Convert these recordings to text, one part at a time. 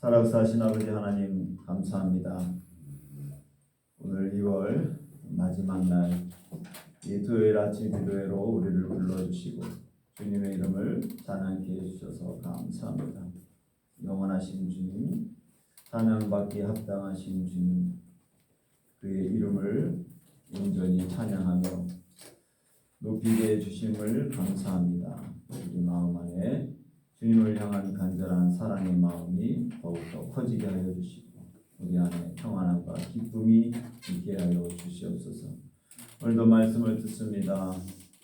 살아계신 아버지 하나님 감사합니다. 오늘 2월 마지막 날 이 토요일 아침 기도회로 우리를 불러주시고 주님의 이름을 찬양케 해주셔서 감사합니다. 영원하신 주님, 찬양받기 합당하신 주님, 그의 이름을 온전히 찬양하며 높이게 해주심을 감사합니다. 우리 마음 안에 주님을 향한 간절한 사랑의 마음이 더욱더 커지게 하여 주시고 우리 안에 평안함과 기쁨이 있게 하여 주시옵소서. 오늘도 말씀을 듣습니다.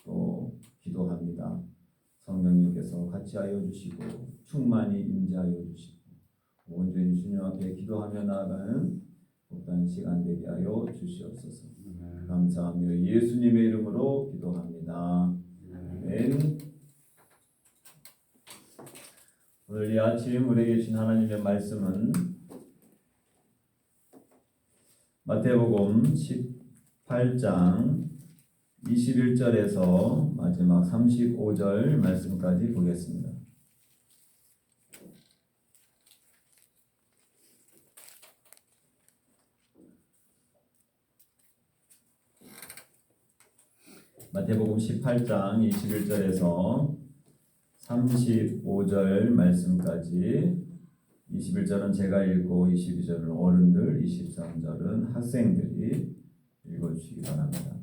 또 기도합니다. 성령님께서 같이 하여 주시고 충만히 임재하여 주시고 온전히 주님 앞에 기도하며 나아가는 복된 시간 되게 하여 주시옵소서. 감사하며 예수님의 이름으로 기도합니다. 아멘. 오늘 이 아침 우리에게 주신 하나님의 말씀은 마태복음 18장 21절에서 마지막 35절 말씀까지 보겠습니다. 마태복음 18장 21절에서 35절 말씀까지 21절은 제가 읽고 22절은 어른들, 23절은 학생들이 읽어주시기 바랍니다.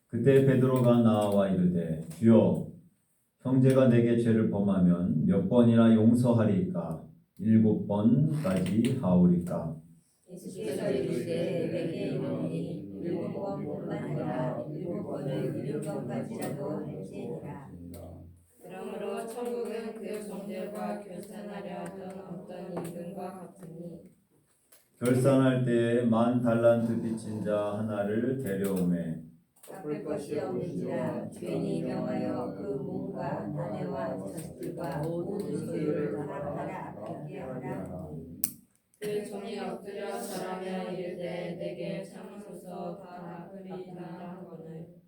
그때 베드로가 나와 이르되 주여 형제가 내게 죄를 범하면 몇 번이나 용서하리까? 7번까지 하오리까? 예수께서 이르시되 내게 이르노니 7번뿐만 아니라 7번을 7번까지라도 할지니라. 그러므로 천국은 그 종들과 결산하려 하던 어떤 임금과 같으니 결산할 때에 10,000달란트 빚진 자 하나를 데려오매 갚을 것이 없는지라 죄인이 명하여 그 몸과 아내와 자식들과 모든 소유를 다 팔아 갚게 하라. 그 종이 엎드려 절하며 이르되 내게 참으소서 다 갚으리이다 하거늘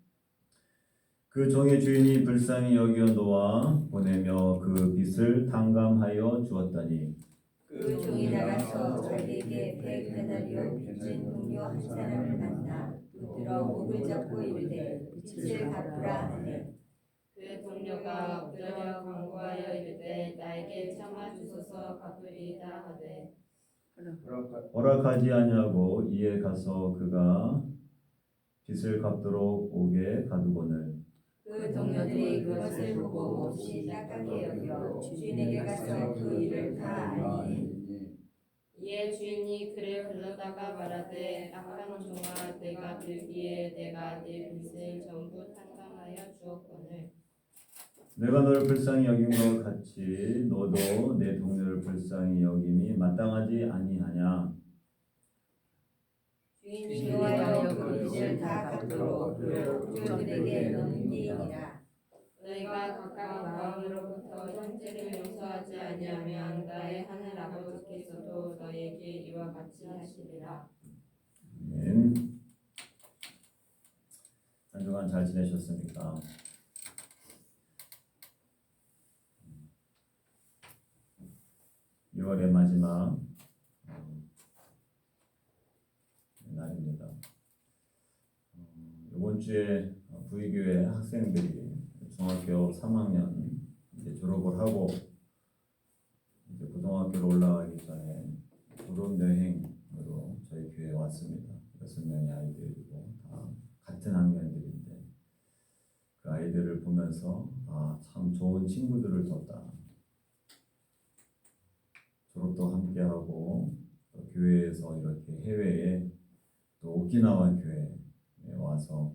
그 종의 주인이 불쌍히 여겨 놓아 보내며 그 빚을 탕감하여 주었더니 그 종이 나가서 자기에게 배 배달이요 빚진 동료 한 사람을 만나 붙들어 목을 잡고 이르되 빚을 갚으라 하네. 그 동료가 엎드려 간구하여 이르되 나에게 참아 주소서 갚으리이다 하되 허락하지 아니하고 이에 가서 그가 빚을 갚도록 옥에 가두거늘 그 동료들이 그것을 보고 몹시 딱하게 여겨 주인에게 가서 그 일을 다 알리니 이에 주인이 그를 불러다가 말하되 악한 종아 내가 들기에 내가 네 빚을 전부 탕감하여 주었거늘 내가 너를 불쌍히 여긴 것 같이 너도 내 동료를 불쌍히 여김이 마땅하지 아니하냐? 주인이 그와여 그 빚을 다 갚도록 그를 옥졸들에게 넘기니라. 너희가 각각 마음으로부터 형제를 용서하지 아니하면 나의 하늘 아버지께서도 너희에게 이와 같이 하시리라. 아멘. 한 주간 잘 지내셨습니까? 6월의 마지막 날입니다. 이번 주에 부의교회 학생들이 중학교 3학년 이제 졸업을 하고 이제 고등학교로 올라가기 전에 졸업 여행으로 저희 교회에 왔습니다. 6명의 아이들이고 다 같은 학년들인데 그 아이들을 보면서 참 좋은 친구들을 뒀다. 졸업도 함께하고 또 교회에서 이렇게 해외에 또 오키나와 교회에 와서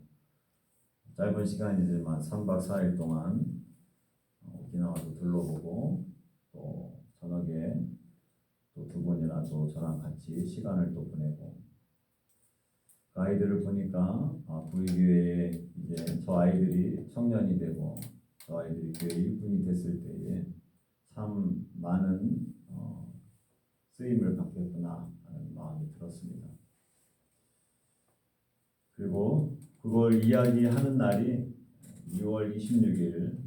짧은 시간이지만 3박 4일 동안 오키나와도 둘러보고 또 저녁에 또 2번이나 저랑 같이 시간을 또 보내고 그 아이들을 보니까 부의교회에 이제 저 아이들이 청년이 되고 저 아이들이 교회 일꾼이 됐을 때에 참 많은 쓰임을 받겠구나 하는 마음이 들었습니다. 그리고 그걸 이야기하는 날이 6월 26일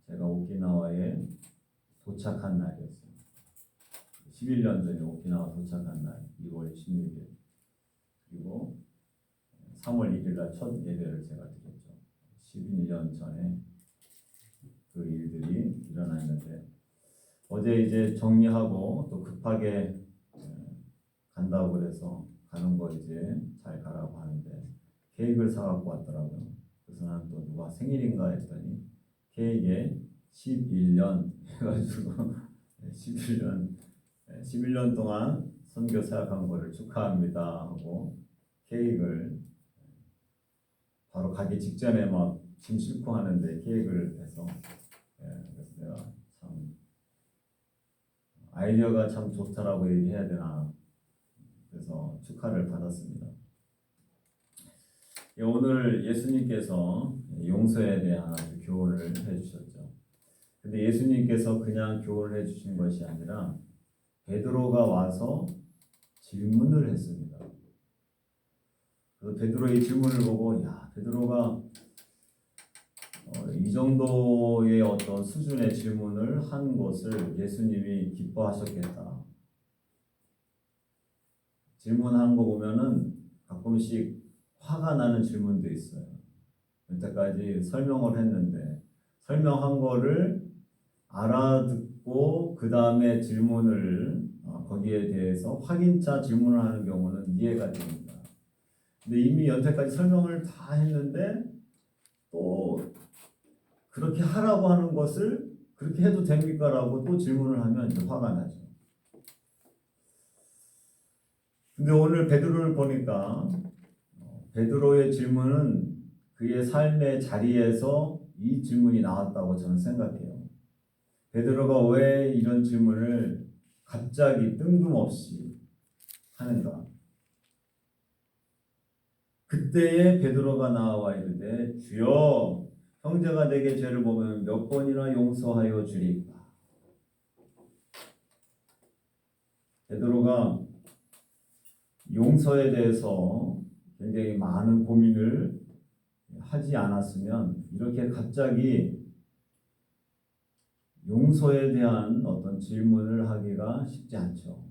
제가 오키나와에 도착한 날이었어요. 11년 전에 오키나와 도착한 날 2월 16일 그리고 3월 1일 날 첫 예배를 제가 드렸죠. 11년 전에 그 일들이 일어났는데 어제 이제 정리하고 또 급하게 간다고 그래서 가는 거 이제 잘 가라고 하는데 케이크를 사갖고 왔더라고요. 그래서 난 또 누가 생일인가 했더니 케이크에 11년 해가지고 11년 동안 선교 사역한 거를 축하합니다 하고 케이크를 바로 가기 직전에 막 짐 싣고 하는데 케이크를 해서 그래서 내가 참 아이디어가 참 좋다라고 얘기해야 되나 그래서 축하를 받았습니다. 오늘 예수님께서 용서에 대한 교훈을 해주셨죠. 근데 예수님께서 그냥 교훈을 해주신 것이 아니라 베드로가 와서 질문을 했습니다. 그래서 베드로의 질문을 보고 야 베드로가 이 정도의 어떤 수준의 질문을 한 것을 예수님이 기뻐하셨겠다. 질문하는 거 보면은 가끔씩 화가 나는 질문도 있어요. 여태까지 설명을 했는데 설명한 거를 알아듣고 그 다음에 질문을 거기에 대해서 확인차 질문을 하는 경우는 이해가 됩니다. 근데 이미 여태까지 설명을 다 했는데 또 그렇게 하라고 하는 것을 그렇게 해도 됩니까? 라고 또 질문을 하면 이제 화가 나죠. 근데 오늘 베드로를 보니까 베드로의 질문은 그의 삶의 자리에서 이 질문이 나왔다고 저는 생각해요. 베드로가 왜 이런 질문을 갑자기 뜬금없이 하는가? 그때에 베드로가 나와 이르되 주여 형제가 내게 죄를 보면 몇 번이나 용서하여 주리까? 베드로가 용서에 대해서 굉장히 많은 고민을 하지 않았으면 이렇게 갑자기 용서에 대한 어떤 질문을 하기가 쉽지 않죠.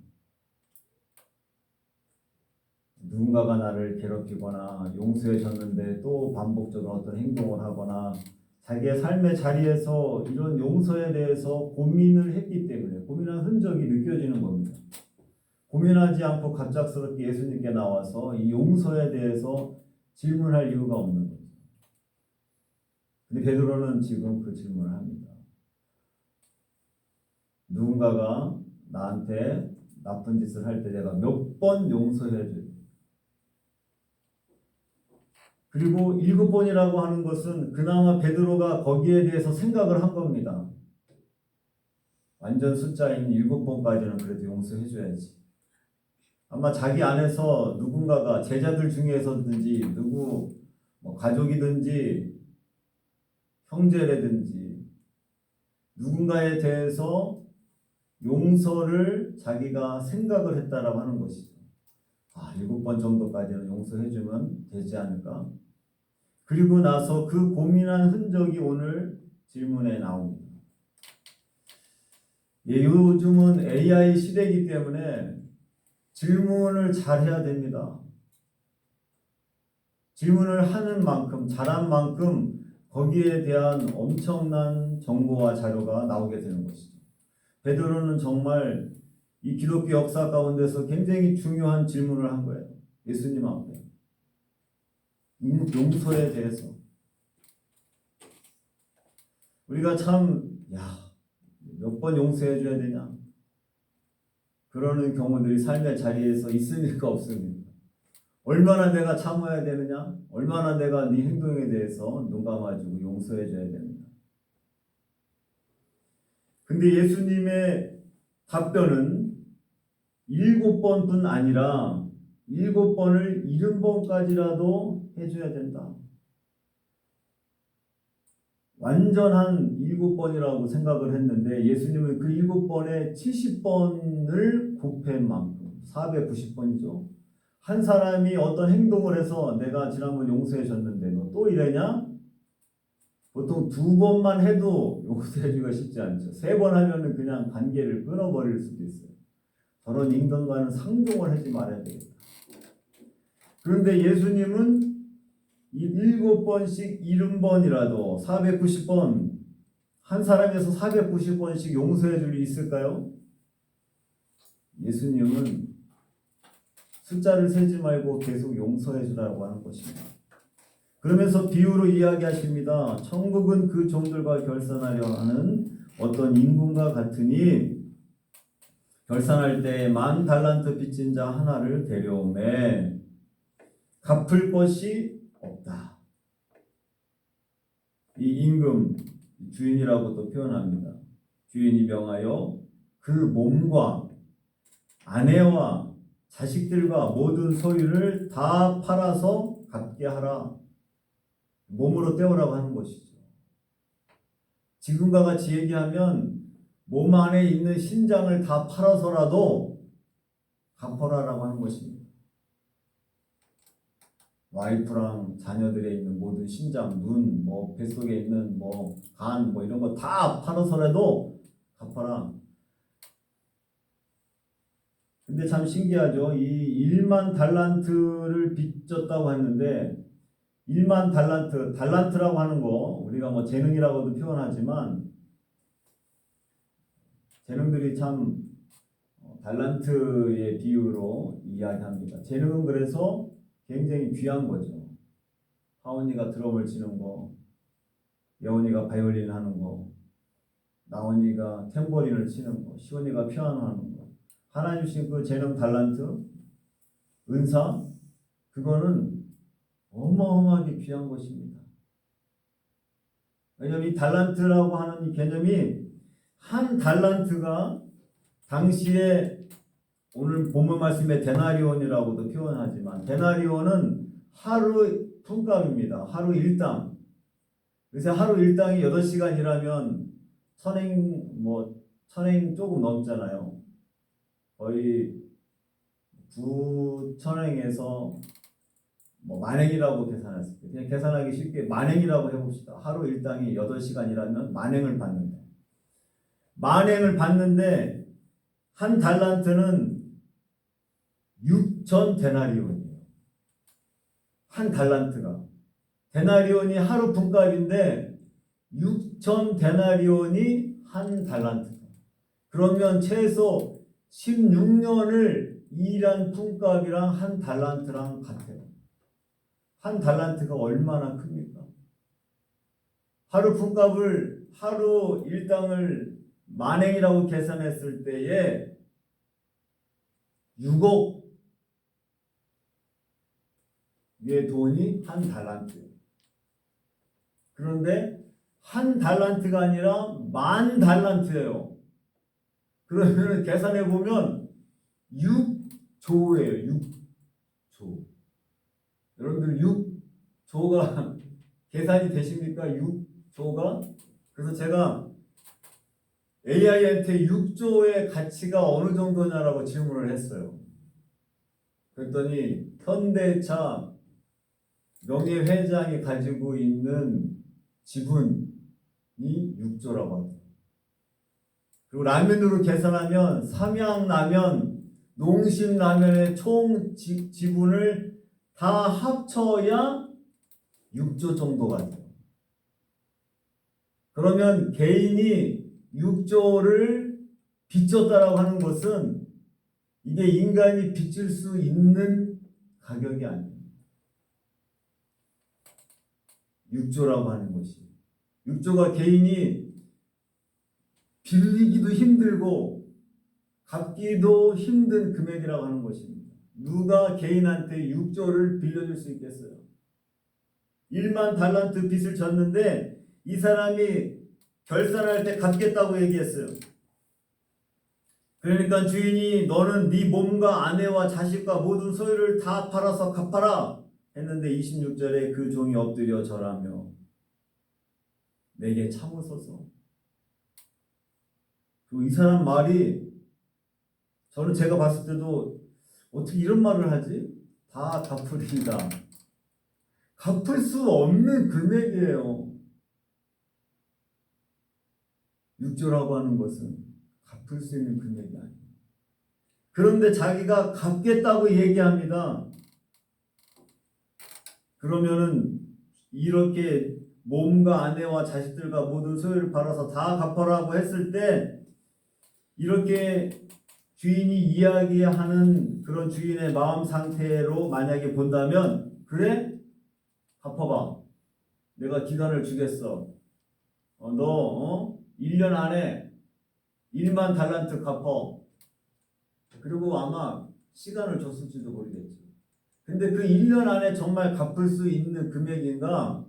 누군가가 나를 괴롭히거나 용서해 줬는데 또 반복적으로 어떤 행동을 하거나 자기의 삶의 자리에서 이런 용서에 대해서 고민을 했기 때문에 고민한 흔적이 느껴지는 겁니다. 고민하지 않고 갑작스럽게 예수님께 나와서 이 용서에 대해서 질문할 이유가 없는 거죠. 근데 베드로는 지금 그 질문을 합니다. 누군가가 나한테 나쁜 짓을 할 때 내가 몇 번 용서해 줘요. 그리고 7번이라고 하는 것은 그나마 베드로가 거기에 대해서 생각을 한 겁니다. 완전 숫자인 7번까지는 그래도 용서해 줘야지. 아마 자기 안에서 누군가가 제자들 중에서든지 누구 가족이든지 형제라든지 누군가에 대해서 용서를 자기가 생각을 했다라고 하는 것이죠. 7번 정도까지는 용서해주면 되지 않을까? 그리고 나서 그 고민한 흔적이 오늘 질문에 나옵니다. 요즘은 AI 시대이기 때문에 질문을 잘해야 됩니다. 질문을 하는 만큼, 잘한 만큼 거기에 대한 엄청난 정보와 자료가 나오게 되는 것이죠. 베드로는 정말 이 기독교 역사 가운데서 굉장히 중요한 질문을 한 거예요. 예수님 앞에. 용서에 대해서. 우리가 참, 몇 번 용서해 줘야 되냐? 그러는 경우들이 삶의 자리에서 있습니까? 없습니까? 얼마나 내가 참아야 되느냐? 얼마나 내가 네 행동에 대해서 눈 감아주고 용서해 줘야 되느냐? 근데 예수님의 답변은 7번뿐 아니라 7번을 70번까지라도 해줘야 된다. 완전한 7번이라고 생각을 했는데 예수님은 그 7번에 70번을 곱한 만큼 490번이죠. 한 사람이 어떤 행동을 해서 내가 지난번 용서해 줬는데 너 또 이래냐? 보통 2번만 해도 용서해주기가 쉽지 않죠. 3번 하면은 그냥 관계를 끊어버릴 수도 있어요. 저런 임금과는 상종을 하지 말아야 되겠다. 그런데 예수님은 7번씩 70번이라도 490번 한 사람에서 490번씩 용서해 줄 일이 있을까요? 예수님은 숫자를 세지 말고 계속 용서해 주라고 하는 것입니다. 그러면서 비유로 이야기하십니다. 천국은 그 종들과 결산하려 하는 어떤 임금과 같으니 결산할 때 10,000달란트 빚진 자 하나를 데려오매 갚을 것이 없다. 이 임금 주인이라고도 표현합니다. 주인이 명하여 그 몸과 아내와 자식들과 모든 소유를 다 팔아서 갚게 하라. 몸으로 때우라고 하는 것이죠. 지금과 같이 얘기하면 몸 안에 있는 신장을 다 팔아서라도 갚아라라고 하는 것입니다. 와이프랑 자녀들에 있는 모든 신장, 눈, 뱃속에 있는 간, 이런 거 다 팔아서라도 갚아라. 근데 참 신기하죠. 이 1만 달란트를 빚졌다고 했는데 1만 달란트라고 하는 거 우리가 재능이라고도 표현하지만 재능들이 참 달란트의 비유로 이야기합니다. 재능은 그래서 굉장히 귀한 거죠. 하원이가 드럼을 치는 거, 여원이가 바이올린 하는 거, 나원이가 탬버린을 치는 거, 시원이가 피아노 하는 거. 하나님 주신 그 재능 달란트, 은사, 그거는 어마어마하게 귀한 것입니다. 왜냐하면 이 달란트라고 하는 이 개념이 한 달란트가 당시에 오늘 본문 말씀에 데나리온이라고도 표현하지만 데나리온은 하루 품값입니다. 하루 일당. 그래서 하루 일당이 8시간 일하면 천행 조금 넘잖아요. 거의 9천행에서 만행이라고 계산했을 때 그냥 계산하기 쉽게 만행이라고 해봅시다. 하루 일당이 8시간 일하면 만행을 받는다. 만행을 받는데 한 달란트는 6천 데나리온이에요. 한 달란트가. 데나리온이 하루 품값인데 6천 데나리온이 한 달란트다. 그러면 최소 16년을 일한 품값이랑 한 달란트랑 같아요. 한 달란트가 얼마나 큽니까? 하루 품값을 하루 일당을 만행이라고 계산했을 때에 6억의 돈이 한 달란트. 그런데 한 달란트가 아니라 10,000달란트예요. 그러면 계산해 보면 6조예요. 6조. 여러분들 6조가 계산이 되십니까? 6조가? 그래서 제가 AI한테 6조의 가치가 어느 정도냐라고 질문을 했어요. 그랬더니 현대차 명예회장이 가지고 있는 지분이 6조라고 합니다. 그리고 라면으로 계산하면 삼양라면, 농심라면의 총 지분을 다 합쳐야 6조 정도가 돼요. 그러면 개인이 6조를 빚졌다라고 하는 것은 이게 인간이 빚질 수 있는 가격이 아닙니다. 6조라고 하는 것이. 6조가 개인이 빌리기도 힘들고 갚기도 힘든 금액이라고 하는 것입니다. 누가 개인한테 6조를 빌려줄 수 있겠어요? 1만 달란트 빚을 졌는데 이 사람이 결산할 때 갚겠다고 얘기했어요. 그러니까 주인이 너는 네 몸과 아내와 자식과 모든 소유를 다 팔아서 갚아라 했는데 26절에 그 종이 엎드려 절하며 내게 참으소서. 그리고 이 사람 말이 저는 제가 봤을 때도 어떻게 이런 말을 하지? 다 갚으리이다. 갚을 수 없는 금액이에요. 6조라고 하는 것은 갚을 수 있는 금액이 아니에요. 그런데 자기가 갚겠다고 얘기합니다. 그러면은 이렇게 몸과 아내와 자식들과 모든 소유를 팔아서 다 갚아라고 했을 때 이렇게 주인이 이야기하는 그런 주인의 마음 상태로 만약에 본다면 그래? 갚아봐. 내가 기간을 주겠어. 너 1년 안에 1만 달란트 갚어. 그리고 아마 시간을 줬을지도 모르겠죠. 근데 그 1년 안에 정말 갚을 수 있는 금액인가?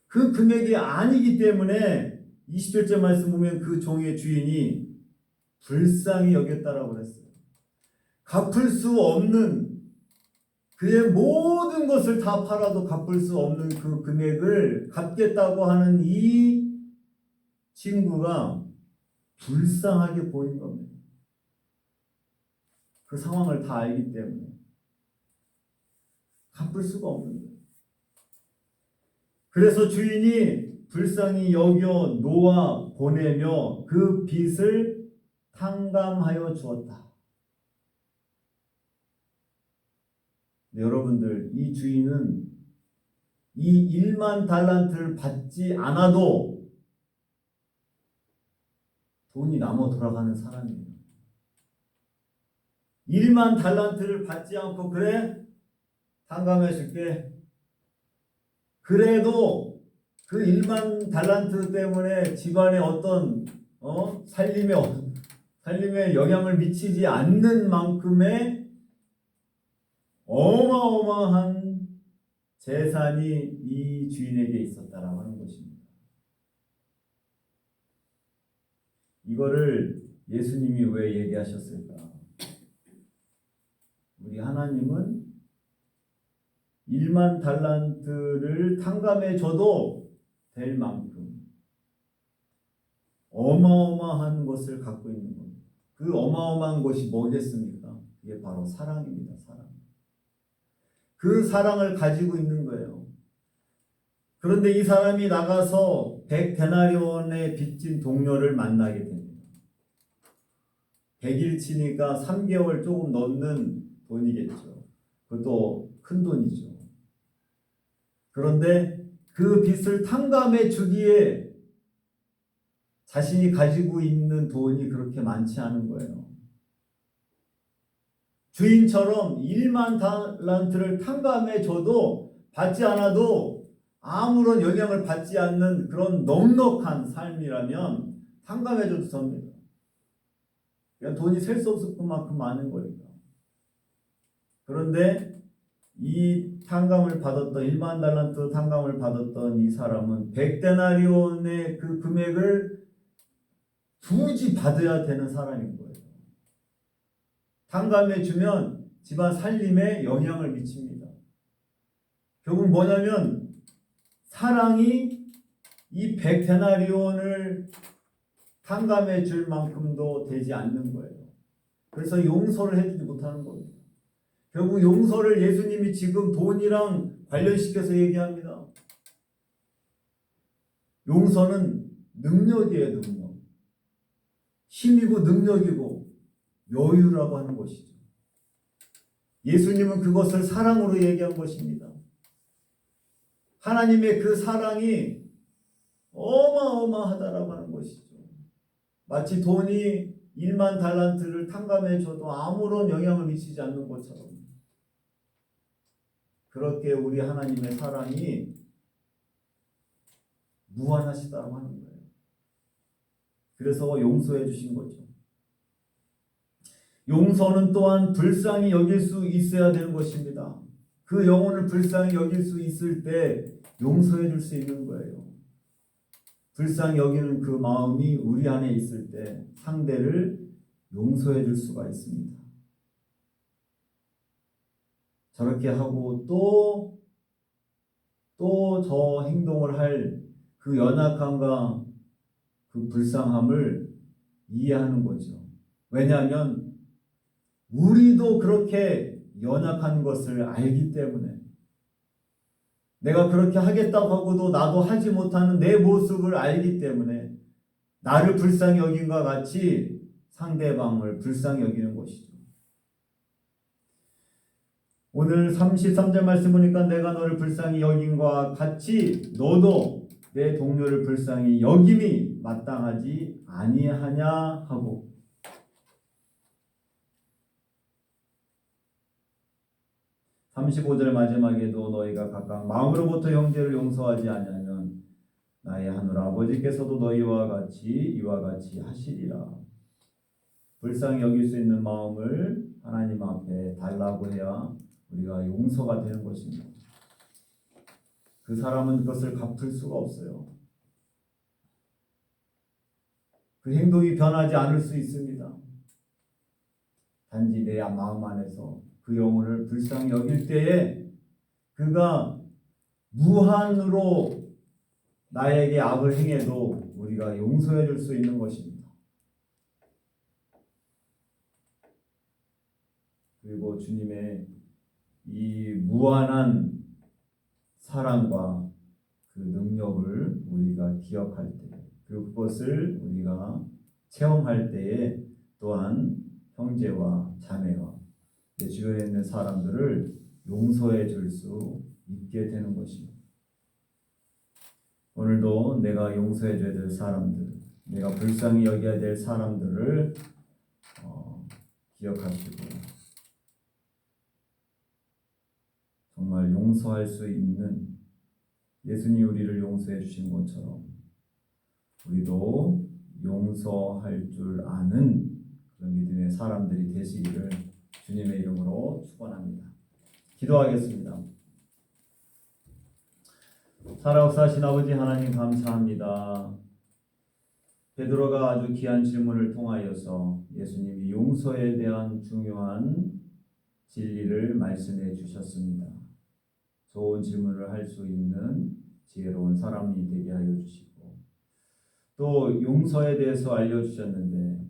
그 금액이 아니기 때문에 27절 말씀 보면 그 종의 주인이 불쌍히 여겼다라고 그랬어요. 갚을 수 없는 그의 모든 것을 다 팔아도 갚을 수 없는 그 금액을 갚겠다고 하는 이 친구가 불쌍하게 보인 겁니다. 그 상황을 다 알기 때문에 갚을 수가 없는 거예요. 그래서 주인이 불쌍히 여겨 놓아 보내며 그 빚을 탕감하여 주었다. 네, 여러분들, 이 주인은 이 1만 달란트를 받지 않아도 돈이 남아 돌아가는 사람이에요. 1만 달란트를 받지 않고 그래? 탕감해 줄게. 그래도 그 1만 달란트 때문에 집안에 어떤 살림에 영향을 미치지 않는 만큼의 어마어마한 재산이 이 주인에게 있었다라고 하는 것입니다. 이거를 예수님이 왜 얘기하셨을까? 우리 하나님은 1만 달란트를 탕감해 줘도 될 만큼 어마어마한 것을 갖고 있는 겁니다. 그 어마어마한 것이 뭐겠습니까? 이게 바로 사랑입니다. 사랑. 그 사랑을 가지고 있는 거예요. 그런데 이 사람이 나가서 100데나리온의 빚진 동료를 만나게 됩니다. 100일치니까 3개월 조금 넘는 돈이겠죠. 그것도 큰 돈이죠. 그런데 그 빚을 탕감해 주기에 자신이 가지고 있는 돈이 그렇게 많지 않은 거예요. 주인처럼 1만 달란트를 탕감해 줘도 받지 않아도 아무런 영향을 받지 않는 그런 넉넉한 삶이라면 탕감해 줘도 됩니다. 그냥 돈이 셀 수 없을 만큼 많은 거니까. 그런데 이 탕감을 받았던 1만 달란트 탕감을 받았던 이 사람은 100데나리온의 그 금액을 굳이 받아야 되는 사람인 거예요. 탕감해 주면 집안 살림에 영향을 미칩니다. 결국 뭐냐면 사랑이 이 100데나리온을 탕감해 줄 만큼도 되지 않는 거예요. 그래서 용서를 해주지 못하는 겁니다. 결국 용서를 예수님이 지금 돈이랑 관련시켜서 얘기합니다. 용서는 능력이에요, 능력. 힘이고 능력이고 여유라고 하는 것이죠. 예수님은 그것을 사랑으로 얘기한 것입니다. 하나님의 그 사랑이 어마어마하다라고 하는 것이죠. 마치 돈이 1만 달란트를 탕감해 줘도 아무런 영향을 미치지 않는 것처럼 그렇게 우리 하나님의 사랑이 무한하시다고 하는 거예요. 그래서 용서해 주신 거죠. 용서는 또한 불쌍히 여길 수 있어야 되는 것입니다. 그 영혼을 불쌍히 여길 수 있을 때 용서해 줄 수 있는 거예요. 불쌍히 여기는 그 마음이 우리 안에 있을 때 상대를 용서해 줄 수가 있습니다. 저렇게 하고 또 저 행동을 할 그 연약함과 그 불쌍함을 이해하는 거죠. 왜냐하면 우리도 그렇게 연약한 것을 알기 때문에 내가 그렇게 하겠다고 하고도 나도 하지 못하는 내 모습을 알기 때문에 나를 불쌍히 여긴과 같이 상대방을 불쌍히 여기는 것이죠. 오늘 33절 말씀 보니까 내가 너를 불쌍히 여김과 같이 너도 내 동료를 불쌍히 여김이 마땅하지 아니하냐 하고 35절 마지막에도 너희가 각각 마음으로부터 형제를 용서하지 아니하면 나의 하늘 아버지께서도 너희와 같이 이와 같이 하시리라. 불쌍히 여길 수 있는 마음을 하나님 앞에 달라고 해야 우리가 용서가 되는 것입니다. 그 사람은 그것을 갚을 수가 없어요. 그 행동이 변하지 않을 수 있습니다. 단지 내 마음 안에서 그 영혼을 불쌍히 여길 때에 그가 무한으로 나에게 악을 행해도 우리가 용서해 줄 수 있는 것입니다. 그리고 주님의 이 무한한 사랑과 그 능력을 우리가 기억할 때, 그것을 우리가 체험할 때에 또한 형제와 자매와 내 주변에 있는 사람들을 용서해 줄 수 있게 되는 것입니다. 오늘도 내가 용서해 줘야 될 사람들, 내가 불쌍히 여겨야 될 사람들을 기억하시고 정말 용서할 수 있는 예수님이 우리를 용서해 주신 것처럼 우리도 용서할 줄 아는 그런 믿음의 사람들이 되시기를 주님의 이름으로 축원합니다. 기도하겠습니다. 살아역사하신 아버지 하나님 감사합니다. 베드로가 아주 귀한 질문을 통하여서 예수님이 용서에 대한 중요한 진리를 말씀해 주셨습니다. 좋은 질문을 할 수 있는 지혜로운 사람이 되게 하여 주시고 또 용서에 대해서 알려주셨는데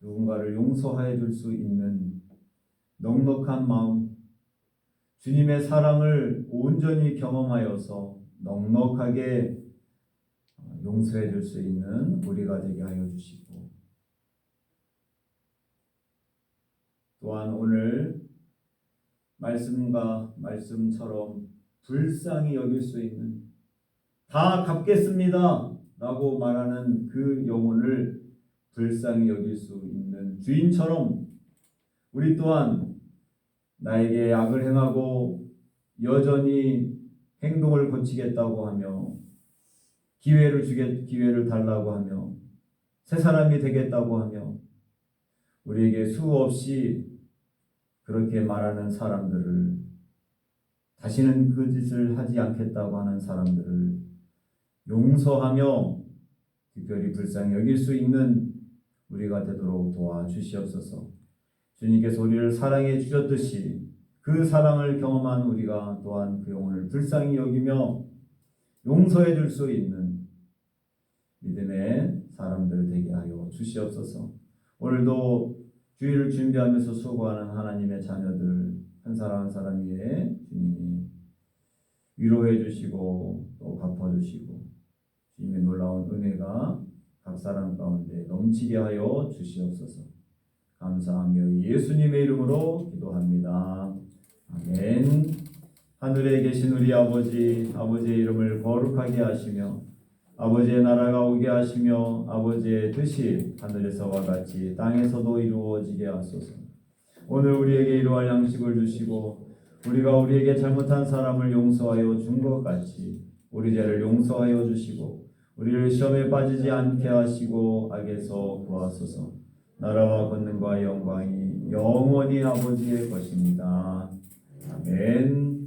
누군가를 용서해 줄 수 있는 넉넉한 마음, 주님의 사랑을 온전히 경험하여서 넉넉하게 용서해 줄 수 있는 우리가 되게 하여 주시고 또한 오늘 말씀과 말씀처럼 불쌍히 여길 수 있는 다 갚겠습니다 라고 말하는 그 영혼을 불쌍히 여길 수 있는 주인처럼 우리 또한 나에게 악을 행하고 여전히 행동을 고치겠다고 하며 기회를 달라고 하며 새 사람이 되겠다고 하며 우리에게 수없이 그렇게 말하는 사람들을 다시는 그 짓을 하지 않겠다고 하는 사람들을 용서하며 특별히 불쌍히 여길 수 있는 우리가 되도록 도와주시옵소서. 주님께서 우리를 사랑해 주셨듯이 그 사랑을 경험한 우리가 또한 그 영혼을 불쌍히 여기며 용서해 줄 수 있는 믿음의 사람들 되게 하여 주시옵소서. 오늘도 주일을 준비하면서 수고하는 하나님의 자녀들 한 사람 한 사람 위에 주님이 위로해 주시고 또 갚아주시고 주님의 놀라운 은혜가 각 사람 가운데 넘치게 하여 주시옵소서. 감사하며 예수님의 이름으로 기도합니다. 아멘. 하늘에 계신 우리 아버지, 아버지의 이름을 거룩하게 하시며 아버지의 나라가 오게 하시며 아버지의 뜻이 하늘에서와 같이 땅에서도 이루어지게 하소서. 오늘 우리에게 이러할 양식을 주시고 우리가 우리에게 잘못한 사람을 용서하여 준 것 같이 우리 죄를 용서하여 주시고 우리를 시험에 빠지지 않게 하시고 악에서 구하소서. 나라와 권능과 영광이 영원히 아버지의 것입니다. 아멘.